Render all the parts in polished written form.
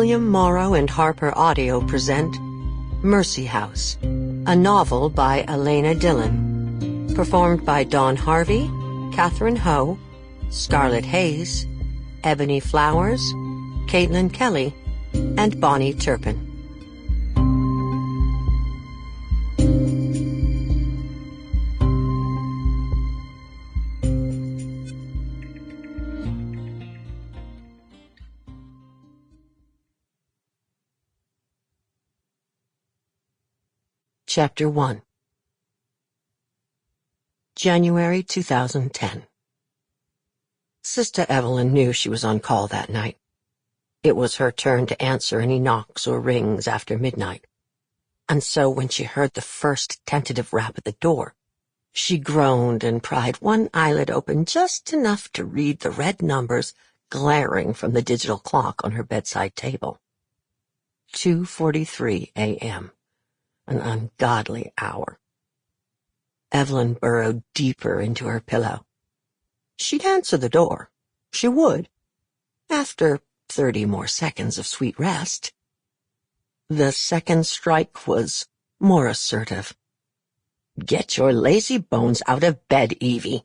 William Morrow and Harper Audio present Mercy House, a novel by Alena Dillon, performed by Dawn Harvey, Catherine Ho, Scarlette Hayes, Eboni Flowers, Caitlin Kelly, and Bahni Turpin. Chapter 1. January 2010. Sister Evelyn knew she was on call that night. It was her turn to answer any knocks or rings after midnight. And so when she heard the first tentative rap at the door, she groaned and pried one eyelid open just enough to read the red numbers glaring from the digital clock on her bedside table. 2:43 a.m. An ungodly hour. Evelyn burrowed deeper into her pillow. She'd answer the door. She would. After 30 more seconds of sweet rest. The second strike was more assertive. "Get your lazy bones out of bed, Evie,"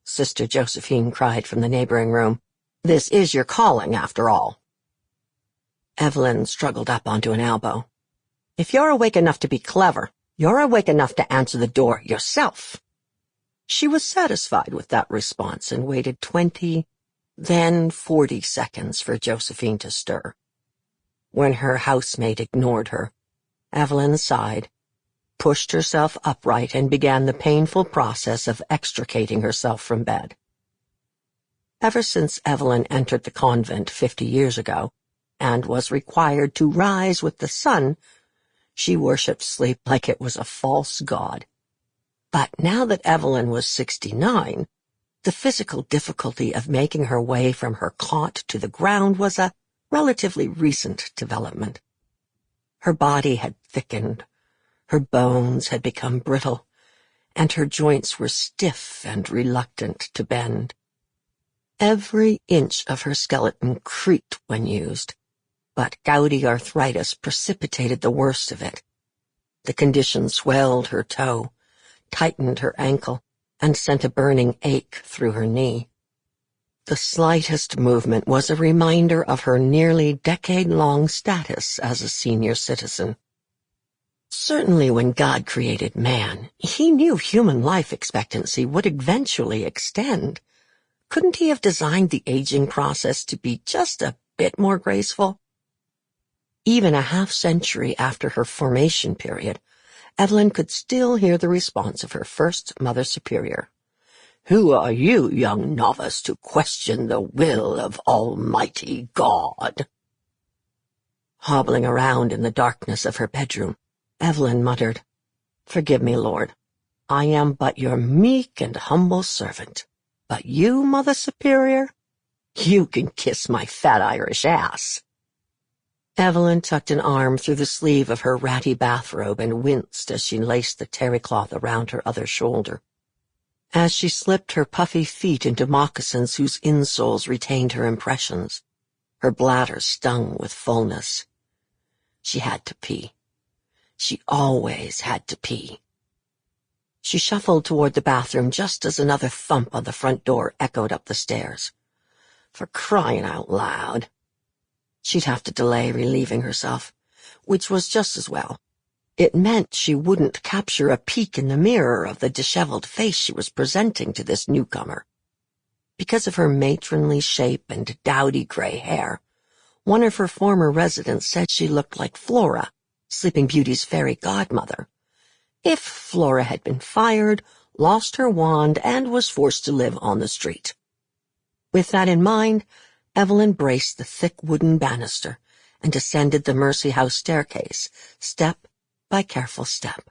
Sister Josephine cried from the neighboring room. "This is your calling, after all." Evelyn struggled up onto an elbow. "If you're awake enough to be clever, you're awake enough to answer the door yourself." She was satisfied with that response and waited 20, then 40 seconds for Josephine to stir. When her housemaid ignored her, Evelyn sighed, pushed herself upright, and began the painful process of extricating herself from bed. Ever since Evelyn entered the convent 50 years ago and was required to rise with the sun, she worshipped sleep like it was a false god. But now that Evelyn was 69, the physical difficulty of making her way from her cot to the ground was a relatively recent development. Her body had thickened, her bones had become brittle, and her joints were stiff and reluctant to bend. Every inch of her skeleton creaked when used, but gouty arthritis precipitated the worst of it. The condition swelled her toe, tightened her ankle, and sent a burning ache through her knee. The slightest movement was a reminder of her nearly decade-long status as a senior citizen. Certainly when God created man, he knew human life expectancy would eventually extend. Couldn't he have designed the aging process to be just a bit more graceful? Even a half-century after her formation period, Evelyn could still hear the response of her first Mother Superior. "Who are you, young novice, to question the will of Almighty God?" Hobbling around in the darkness of her bedroom, Evelyn muttered, "Forgive me, Lord. I am but your meek and humble servant. But you, Mother Superior, you can kiss my fat Irish ass." Evelyn tucked an arm through the sleeve of her ratty bathrobe and winced as she laced the terry cloth around her other shoulder. As she slipped her puffy feet into moccasins whose insoles retained her impressions, her bladder stung with fullness. She had to pee. She always had to pee. She shuffled toward the bathroom just as another thump on the front door echoed up the stairs. For crying out loud. She'd have to delay relieving herself, which was just as well. It meant she wouldn't capture a peek in the mirror of the disheveled face she was presenting to this newcomer. Because of her matronly shape and dowdy gray hair, one of her former residents said she looked like Flora, Sleeping Beauty's fairy godmother, if Flora had been fired, lost her wand, and was forced to live on the street. With that in mind, Evelyn braced the thick wooden banister and descended the Mercy House staircase, step by careful step.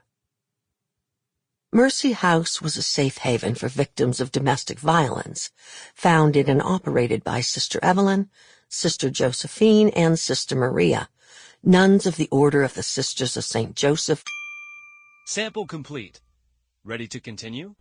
Mercy House was a safe haven for victims of domestic violence, founded and operated by Sister Evelyn, Sister Josephine, and Sister Maria, nuns of the Order of the Sisters of St. Joseph. Sample complete. Ready to continue?